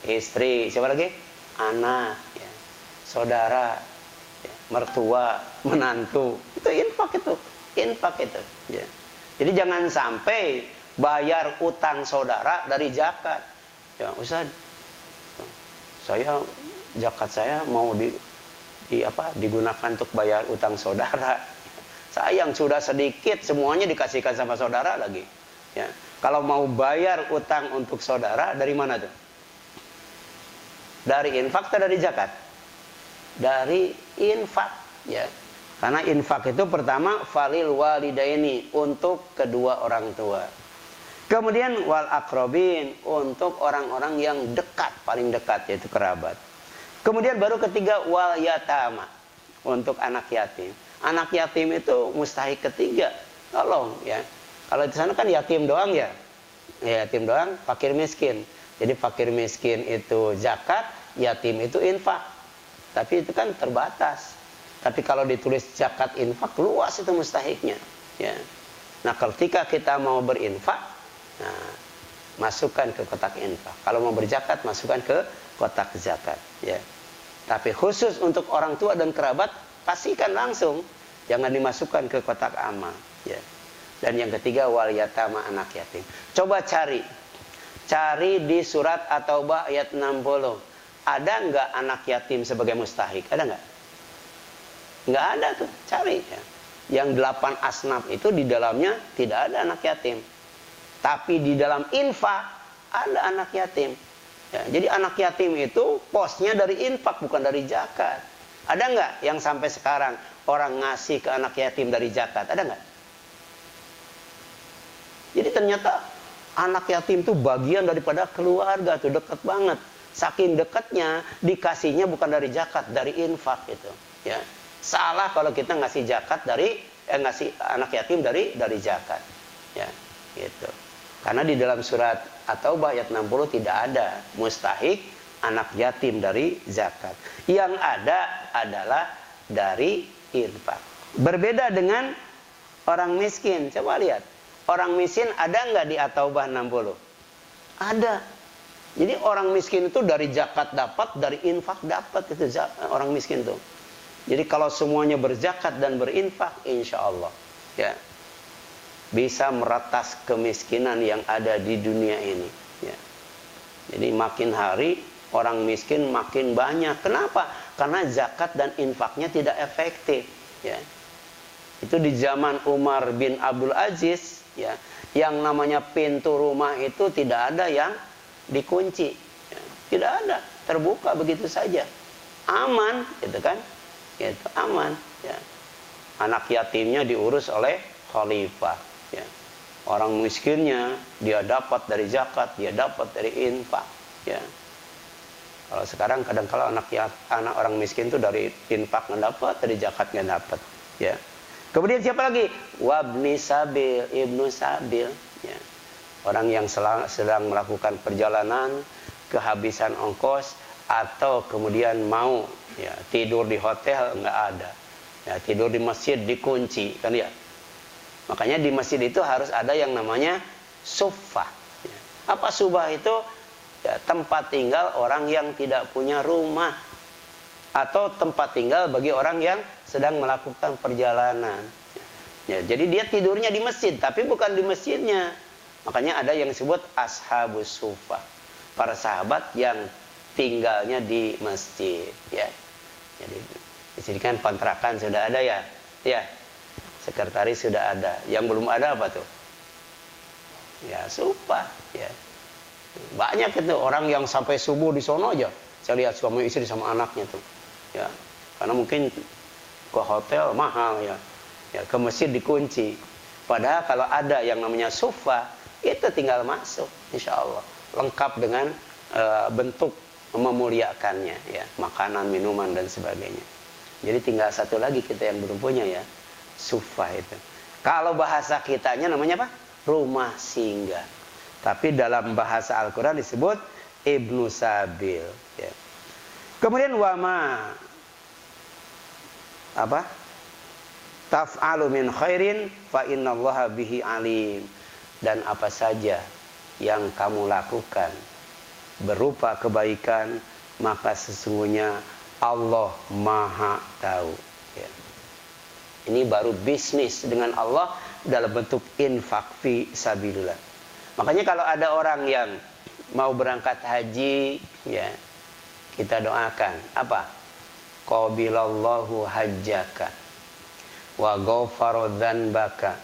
Speaker 2: Istri. Siapa lagi? Anak, ya. Saudara, ya. Mertua, menantu. Itu infak itu. Infak itu. Ya. Jadi jangan sampai bayar utang saudara dari zakat. Ya, Ustaz, saya zakat saya mau digunakan untuk bayar utang saudara. Sayang sudah sedikit, semuanya dikasihkan sama saudara lagi. Ya. Kalau mau bayar utang untuk saudara dari mana tuh? Dari infak atau dari zakat? Dari infak, ya. Karena infak itu pertama falil walidaini, untuk kedua orang tua. Kemudian wal akrobin, untuk orang-orang yang dekat, paling dekat, yaitu kerabat. Kemudian baru ketiga wal yatama, untuk anak yatim. Anak yatim itu mustahik ketiga. Tolong ya. Kalau di sana kan yatim doang ya. Ya, yatim doang, fakir miskin. Jadi fakir miskin itu zakat, yatim itu infak. Tapi itu kan terbatas. Tapi kalau ditulis zakat infak, luas itu mustahiknya. Ya. Nah, ketika kita mau berinfak, nah, masukkan ke kotak infak. Kalau mau berzakat, masukkan ke kotak zakat. Ya. Tapi khusus untuk orang tua dan kerabat, pastikan langsung. Jangan dimasukkan ke kotak amal. Ya. Dan yang ketiga, wal yatama, anak yatim. Coba cari di surat At-Taubah ayat 60. Ada nggak anak yatim sebagai mustahik? Ada nggak? Nggak ada tuh, cari. Ya. Yang 8 asnaf itu di dalamnya tidak ada anak yatim. Tapi di dalam infak ada anak yatim. Ya, jadi anak yatim itu posnya dari infak, bukan dari zakat. Ada nggak yang sampai sekarang orang ngasih ke anak yatim dari zakat? Ada nggak? Jadi ternyata anak yatim itu bagian daripada keluarga tuh, dekat banget. Saking dekatnya dikasihnya bukan dari zakat, dari infak itu. Ya. Salah kalau kita ngasih zakat dari ngasih anak yatim dari zakat. Ya, gitu. Karena di dalam surat At-Taubah ayat 60 tidak ada mustahik anak yatim dari zakat. Yang ada adalah dari infak. Berbeda dengan orang miskin. Coba lihat. Orang miskin ada nggak di At-Taubah 60? Ada. Jadi orang miskin itu dari zakat dapat, dari infak dapat, itu orang miskin tuh. Jadi kalau semuanya berzakat dan berinfak, insya Allah ya bisa meretas kemiskinan yang ada di dunia ini. Ya. Jadi makin hari orang miskin makin banyak. Kenapa? Karena zakat dan infaknya tidak efektif. Ya. Itu di zaman Umar bin Abdul Aziz, ya, yang namanya pintu rumah itu tidak ada yang dikunci, ya, tidak ada, terbuka begitu saja, aman, gitu kan, gitu, aman, ya. Anak yatimnya diurus oleh khalifah, ya. Orang miskinnya dia dapat dari zakat, dia dapat dari infak, ya. Kalau sekarang kadang-kala anak orang miskin itu dari infak nggak dapat, dari zakat nggak dapat, ya. Kemudian siapa lagi? Wabni sabil, ibnu sabil, ya. Orang yang sedang melakukan perjalanan, kehabisan ongkos, atau kemudian mau ya, tidur di hotel, nggak ada. Ya, tidur di masjid dikunci, kan ya. Makanya di masjid itu harus ada yang namanya suffah. Ya. Apa subbah itu? Ya, tempat tinggal orang yang tidak punya rumah. Atau tempat tinggal bagi orang yang sedang melakukan perjalanan. Ya, jadi dia tidurnya di masjid, tapi bukan di masjidnya. Makanya ada yang disebut ashabus suffah, para sahabat yang tinggalnya di masjid, ya. Jadi di sini kan kontrakan sudah ada ya, ya. Sekretaris sudah ada. Yang belum ada apa tuh? Ya suffah, ya. Banyak itu orang yang sampai subuh di sono aja. Saya lihat suami istri sama anaknya tuh, ya. Karena mungkin ke hotel mahal ya, ya ke masjid dikunci. Padahal kalau ada yang namanya suffah, itu tinggal masuk, insya Allah lengkap dengan bentuk memuliakannya, ya, makanan, minuman dan sebagainya. Jadi tinggal satu lagi kita yang belum punya ya, suffah itu. Kalau bahasa kitanya namanya apa? Rumah singgah. Tapi dalam bahasa Al-Quran disebut ibnu sabil. Ya. Kemudian wama apa? Taf'alu min khairin fa innallaha bihi alim. Dan apa saja yang kamu lakukan berupa kebaikan, maka sesungguhnya Allah Maha tahu. Ya. Ini baru bisnis dengan Allah dalam bentuk infak fi sabilillah. Makanya kalau ada orang yang mau berangkat haji, ya, kita doakan apa? Qabilallahu hajjaka wa ghafara dzanbaka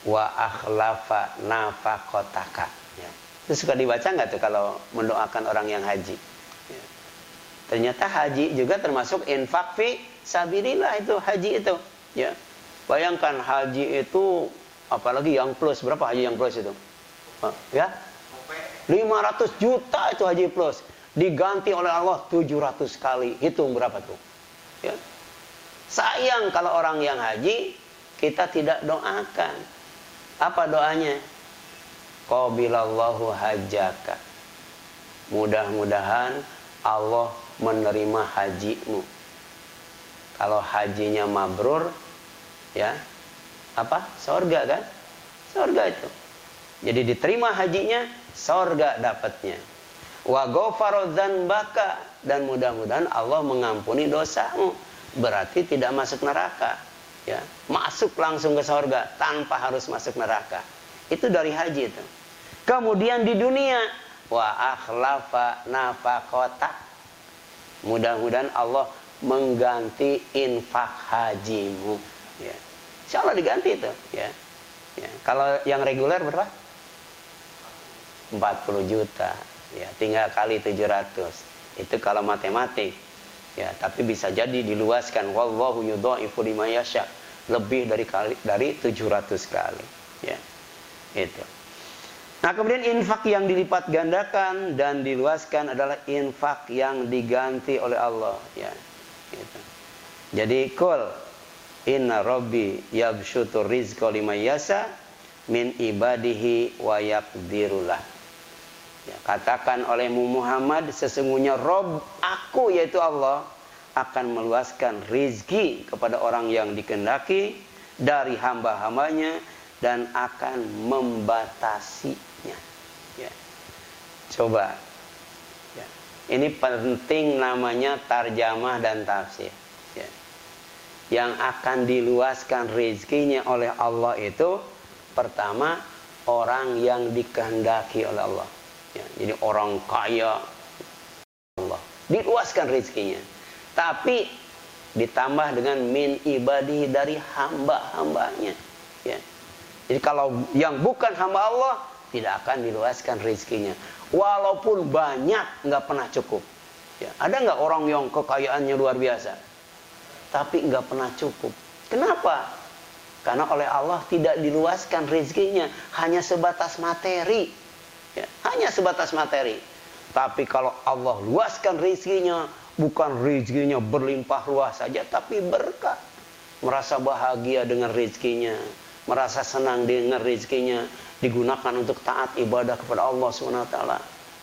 Speaker 2: wa akhlafa nafaqataka. Ya. Itu suka dibaca nggak tuh kalau mendoakan orang yang haji? Ya. Ternyata haji juga termasuk infak fi sabilillah, itu haji itu. Ya. Bayangkan haji itu, apalagi yang plus, berapa haji yang plus itu? Ya, 500 juta itu haji plus. Diganti oleh Allah 700 kali. Hitung berapa tuh? Ya. Sayang kalau orang yang haji kita tidak doakan. Apa doanya? Qabilallahu hajjaka. Mudah-mudahan Allah menerima hajimu. Kalau hajinya mabrur, ya, apa? Surga kan? Surga itu. Jadi diterima hajinya, surga dapatnya. Wa ghafara dzanbaka, dan mudah-mudahan Allah mengampuni dosamu. Berarti tidak masuk neraka. Ya, masuk langsung ke surga tanpa harus masuk neraka. Itu dari haji itu. Kemudian di dunia, wa akhlafa nafaqata. Mudah-mudahan Allah mengganti infak hajimu. Ya. Insya Allah diganti itu. Ya. Ya. Kalau yang reguler berapa? 40 juta. Ya, tinggal kali 700. Itu kalau matematik. Ya, tapi bisa jadi diluaskan, wallahu yudhaifu liman yasha, lebih dari 700 kali, ya. Itu. Nah, kemudian infak yang dilipat gandakan dan diluaskan adalah infak yang diganti oleh Allah, ya. Gitu. Jadi Inna rabbi yabsutur rizqa liman yasha min ibadihi wa yaqdirulah. Ya, katakan olehmu Muhammad, sesungguhnya Rob aku yaitu Allah akan meluaskan rizki kepada orang yang dikehendaki dari hamba-hambanya dan akan membatasinya. Ya. Coba, ya. Ini penting namanya tarjamah dan tafsir. Ya. Yang akan diluaskan rizkinya oleh Allah itu pertama orang yang dikehendaki oleh Allah. Ya, jadi orang kaya Allah diluaskan rezekinya, tapi ditambah dengan min ibadihi dari hamba-hambanya. Ya. Jadi kalau yang bukan hamba Allah tidak akan diluaskan rezekinya, walaupun banyak nggak pernah cukup. Ya. Ada nggak orang yang kekayaannya luar biasa, tapi nggak pernah cukup? Kenapa? Karena oleh Allah tidak diluaskan rezekinya, hanya sebatas materi. Ya, hanya sebatas materi. Tapi kalau Allah luaskan rezekinya, bukan rezekinya berlimpah ruah saja, tapi berkah. Merasa bahagia dengan rezekinya, merasa senang dengan rezekinya, digunakan untuk taat ibadah kepada Allah SWT.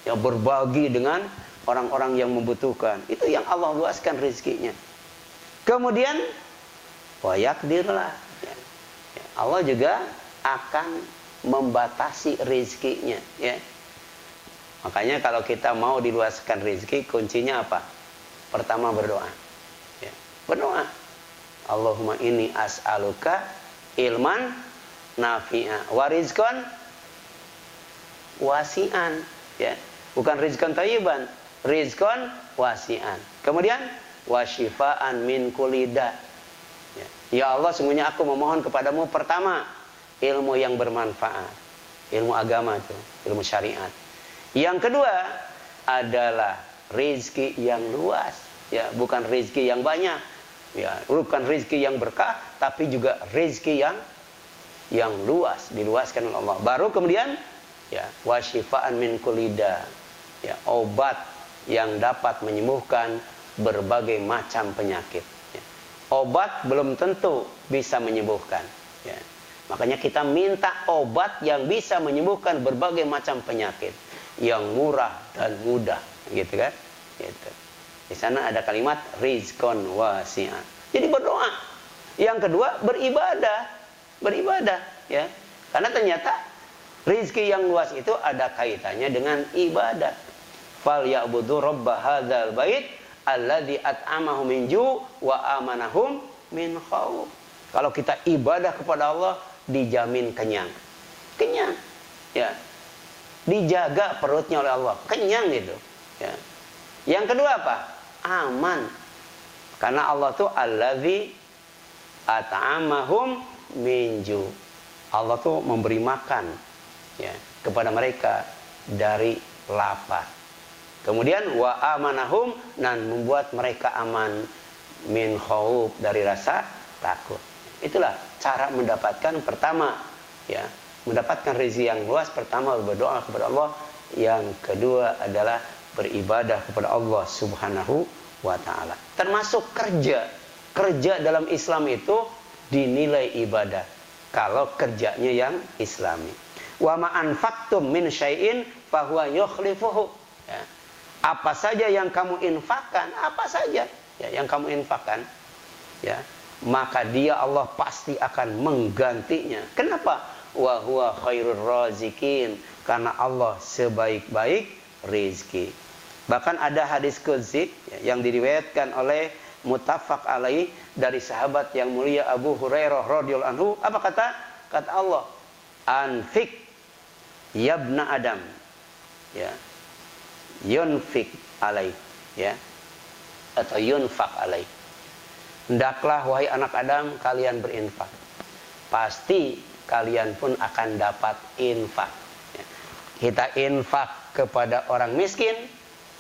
Speaker 2: Ya, berbagi dengan orang-orang yang membutuhkan. Itu yang Allah luaskan rezekinya. Kemudian wa yaqdirlah. Ya. Ya, Allah juga akan membatasi rezekinya, ya. Makanya kalau kita mau diluaskan rezeki, kuncinya apa? Pertama berdoa. Ya. Berdoa. Allahumma inni as'aluka ilman nafi'a wa rizqan wasi'an. Ya. Bukan rizqan thayyiban, rizqan wasi'an. Kemudian wasyifaan min kulli da'. Ya. Ya Allah, sungguhnya aku memohon kepadamu pertama ilmu yang bermanfaat, ilmu agama itu, ilmu syariat. Yang kedua adalah rezeki yang luas, ya, bukan rezeki yang banyak, ya, bukan rezeki yang berkah, tapi juga rezeki yang luas, diluaskan oleh Allah. Baru kemudian, ya, wasyifaan min kulli da', ya, obat yang dapat menyembuhkan berbagai macam penyakit. Ya. Obat belum tentu bisa menyembuhkan. Ya. Makanya kita minta obat yang bisa menyembuhkan berbagai macam penyakit, yang murah dan mudah, gitu kan? Gitu. Di sana ada kalimat rizqan wasi'an. Jadi berdoa. Yang kedua beribadah, beribadah, ya. Karena ternyata rizki yang luas itu ada kaitannya dengan ibadah. Fal ya'budu rabb hadzal bait alladzi at'amahum min ju' wa amanahum min khauf. Kalau kita ibadah kepada Allah, dijamin kenyang, kenyang, ya, dijaga perutnya oleh Allah, kenyang gitu, ya. Yang kedua apa? Aman, karena Allah tuh allazi at'amahum min ju'. Allah tuh memberi makan, ya, kepada mereka dari lapar. Kemudian wa amanahum, dan membuat mereka aman min khauf, dari rasa takut. Itulah cara mendapatkan pertama, ya, mendapatkan rezeki yang luas. Pertama berdoa kepada Allah, yang kedua adalah beribadah kepada Allah Subhanahu wa taala. Termasuk kerja. Kerja dalam Islam itu dinilai ibadah kalau kerjanya yang Islami. Wa ma anfaqtum min syai'in fa huwa yukhlifuhu. Ya. Apa saja yang kamu infakkan, apa saja, ya, yang kamu infakkan, ya, maka dia Allah pasti akan menggantinya. Kenapa? Wa huwa khairur razikin, karena Allah sebaik-baik rezeki. Bahkan ada hadis qudsi, ya, yang diriwayatkan oleh muttafaq alaih dari sahabat yang mulia Abu Hurairah radhiyallahu anhu. Apa kata? Kata Allah, anfik yabna Adam, ya, yunfik alaih, ya, atau yunfak alaih. Hendaklah wahai anak Adam, kalian berinfak, pasti kalian pun akan dapat infak. Ya. Kita infak kepada orang miskin,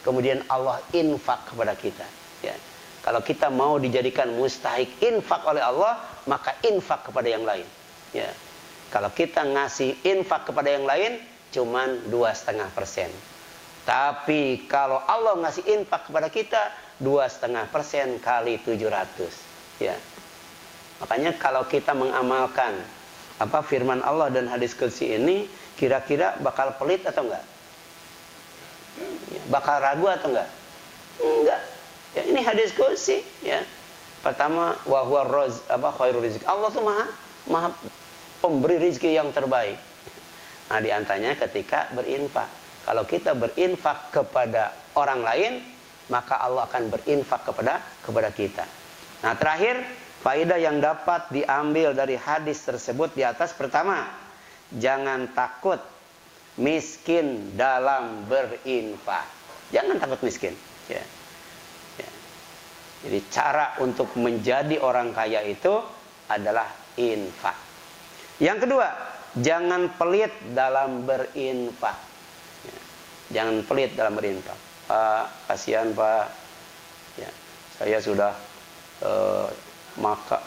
Speaker 2: kemudian Allah infak kepada kita. Ya. Kalau kita mau dijadikan mustahik infak oleh Allah, maka infak kepada yang lain. Ya. Kalau kita ngasih infak kepada yang lain, cuman 2,5%. Tapi kalau Allah ngasih infak kepada kita, 2,5% kali 700. Ya. Makanya kalau kita mengamalkan apa firman Allah dan hadis qudsi ini, kira-kira bakal pelit atau enggak? Bakal ragu atau enggak? Enggak. Ya, ini hadis qudsi ya. Pertama, wa huwa khairur rizq. Allah tuh maha pemberi rezeki yang terbaik. Nah, di antaranya ketika berinfak. Kalau kita berinfak kepada orang lain, maka Allah akan berinfak kepada kita. Nah, terakhir, faedah yang dapat diambil dari hadis tersebut di atas, pertama, jangan takut miskin dalam berinfak. Jangan takut miskin. Ya. Ya. Jadi cara untuk menjadi orang kaya itu adalah infak. Yang kedua, jangan pelit dalam berinfak. Ya. Jangan pelit dalam berinfak. Pak, kasihan Pak. Ya, saya sudah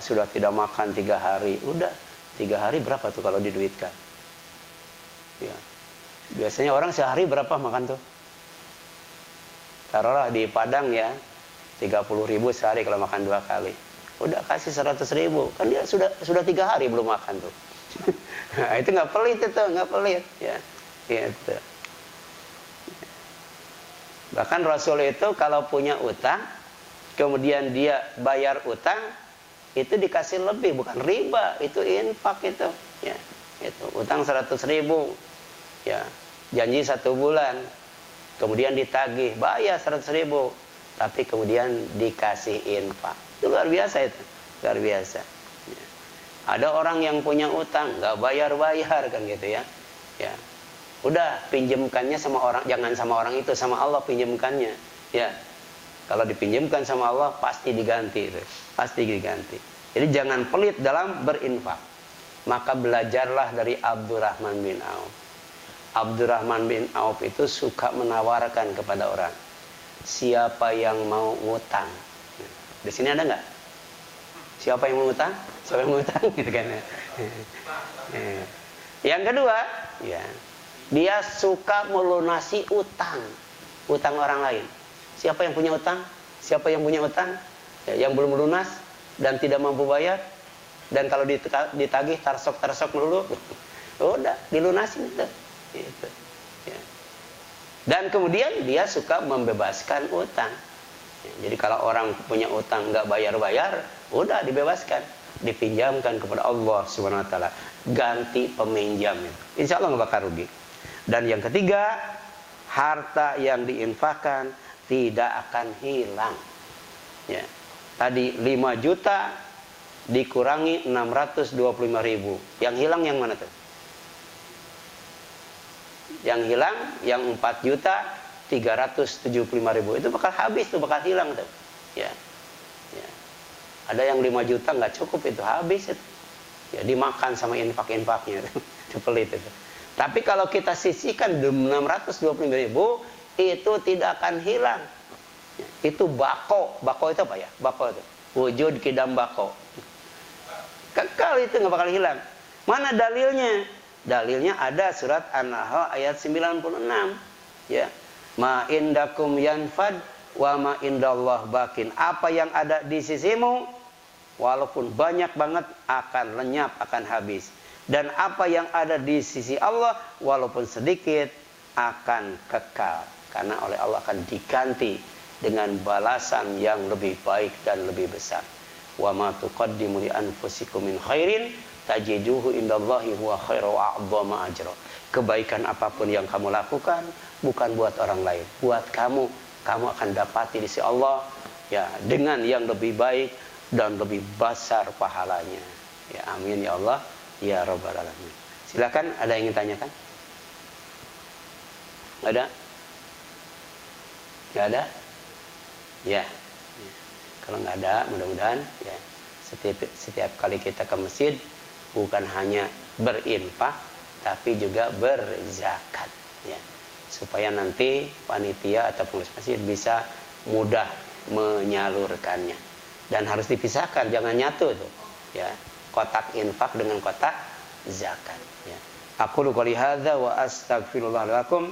Speaker 2: sudah tidak makan 3 hari. Udah, 3 hari berapa tuh kalau diduitkan? Ya. Biasanya orang sehari berapa makan tuh? Taruhlah di Padang ya, 30.000 sehari kalau makan 2 kali. Udah kasih 100.000, kan dia sudah 3 hari belum makan tuh. Nah, itu nggak pelit itu, nggak pelit ya. Gitu. Bahkan Rasul itu kalau punya utang, kemudian dia bayar utang, itu dikasih lebih, bukan riba, itu infak itu. Ya, itu utang 100.000, ya, janji 1 bulan, kemudian ditagih, bayar 100.000, tapi kemudian dikasih infak. Itu luar biasa itu, luar biasa. Ya. Ada orang yang punya utang, nggak bayar-bayar kan gitu ya. Ya. Udah, pinjemkannya sama orang, jangan sama orang itu, sama Allah pinjemkannya. Ya. Kalau dipinjemkan sama Allah pasti diganti itu. Pasti diganti. Jadi jangan pelit dalam berinfak. Maka belajarlah dari Abdurrahman bin Auf. Abdurrahman bin Auf itu suka menawarkan kepada orang, siapa yang mau ngutang? Di sini ada nggak? Siapa yang mau ngutang? Siapa yang mau ngutang? Gitu kan. Yang kedua, ya, dia suka melunasi utang orang lain. Siapa yang punya utang? Siapa yang punya utang? Ya, yang belum lunas dan tidak mampu bayar, dan kalau ditagih tarsok melulu, udah dilunasin itu. Gitu. Ya. Dan kemudian dia suka membebaskan utang. Ya, jadi kalau orang punya utang nggak bayar-bayar, udah dibebaskan, dipinjamkan kepada Allah Subhanahu Wa Taala, ganti peminjamnya. Insya Allah nggak bakal rugi. Dan yang ketiga, harta yang diinfakkan tidak akan hilang. Ya. Tadi 5 juta dikurangi 625.000. Yang hilang yang mana tuh? Yang hilang yang 4.375.000 itu bakal habis tuh, bakal hilang tuh. Ya. Ya. Ada yang 5 juta nggak cukup, itu habis itu. Ya, dimakan sama infak-infaknya itu pelit itu. Tapi kalau kita sisihkan 625.000, itu tidak akan hilang. Itu bako. Bako itu apa ya? Bako itu wujud kidam bako. Kekal, itu nggak bakal hilang. Mana dalilnya? Dalilnya ada surat An-Nahl ayat 96. Ya. Ma indakum yanfad wa ma indallah bakin. Apa yang ada di sisimu, walaupun banyak banget, akan lenyap, akan habis. Dan apa yang ada di sisi Allah, walaupun sedikit, akan kekal. Karena oleh Allah akan diganti dengan balasan yang lebih baik dan lebih besar. Wa ma tuqaddimu li anfusikum min khairin tajiduhu indallahi huwa khairu wa a'dhama ajra. Kebaikan apapun yang kamu lakukan bukan buat orang lain, buat kamu. Kamu akan dapati di sisi Allah ya dengan yang lebih baik dan lebih besar pahalanya. Ya amin ya Allah ya rabbal alamin. Silakan, ada yang ingin tanyakan? Ada? Nggak ada? Ya. Kalau nggak ada, mudah-mudahan ya setiap kali kita ke masjid bukan hanya berinfak, tapi juga berzakat, ya, supaya nanti panitia atau pengurus masjid bisa mudah menyalurkannya. Dan harus dipisahkan, jangan nyatu tuh, ya, kotak infak dengan kotak zakat. Ya. Aqulu qouli hadza wa astaghfirullah lakum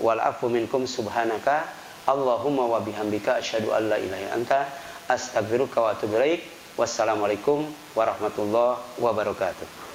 Speaker 2: wal afu minkum subhanaka Allahumma wa bihamdika asyhadu an la ilaha illa anta astaghfiruka wa atubu ilaik. Wassalamualaikum warahmatullahi wabarakatuh.